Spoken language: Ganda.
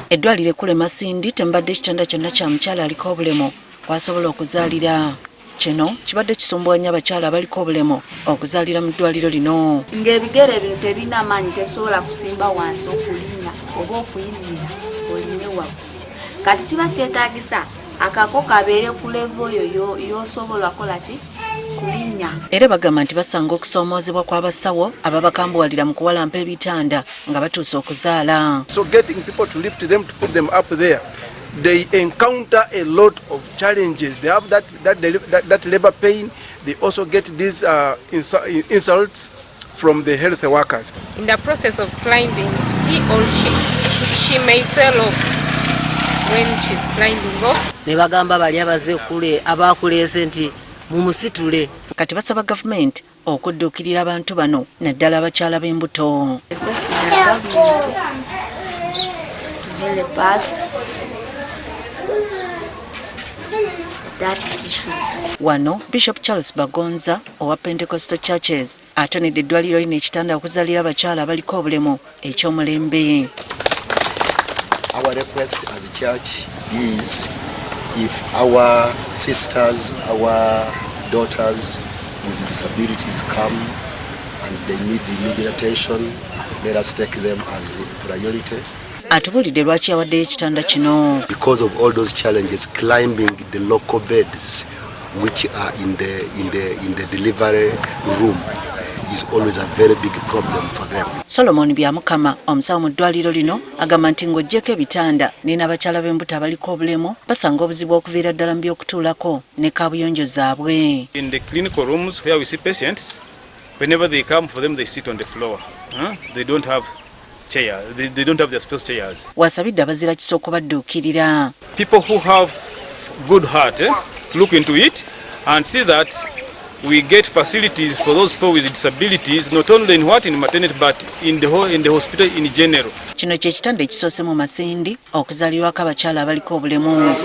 Eddwaliro ekkulu Masindi temubadde ekitanda kyonna kya mukyala aliko obulemu kwasobola okuzaalira. Kino kibadde kisumbuwanya abakyala abaliko obulemu okuzaalira mu ddwaliro lino. Ng'ebigere bino tebina maanyi tebisobola kusimba wansi okulinnya oba okuyimirira oline waggulu. Kati kiba kyetaagisa akako kabeere ku levo oyo y'osobola kola ki kulinnya. Era bagamba nti basanga okusoomoozebwa kw'abasawo ababakambuwalira mu kuwalampa ebitanda nga batuuse okuzaala. So getting people to lift them, to put them up there, they encounter a lot of challenges. They have that labor pain. They also get these insults from the health workers. In the process of climbing, he or she may fall off when she's climbing off. Ne bagamba bali abaze kule abakuleese nti mumusitule. Kati basaba gavumenti okudduukirira abantu bano naddala abakyala b'embuto. Wano Bishop Charlse Bagonza owa Pentecostal Churches atonedde eddwaliro lino ekitanda okuzaalira abakyala abaliko obulemu eky'omulembe. Our request as a church is if our sisters, our daughters with disabilities come and they need immediate attention, let us take them as a priority. Atubulidde lwaki yawaddeyo ekitanda kino. Because of all those challenges, climbing the local beds which are in the delivery room is always a very big problem for them. Solomon Byamukama omusawo mu ddwaliro lino agamba nti ng'oggyeko ebitanda n'abakyala b'embuto abaliko obulemu basanga obuzibu okuviira ddala mu by'okutuulako ne kaabuyonjo zaabwe. In the clinical rooms where we see patients, whenever they come for them they sit on the floor. They don't have chairs. They don't have their special chairs. Wasabidde abazira kisa okubadduukirira. People who have good heart to look into it and see that we get facilities for those people with disabilities, not only in maternity, but in the hospital in general. Kino kye kitanda ekisoose mu Masindi okuzaalirwako abakyala abaliko obulemu.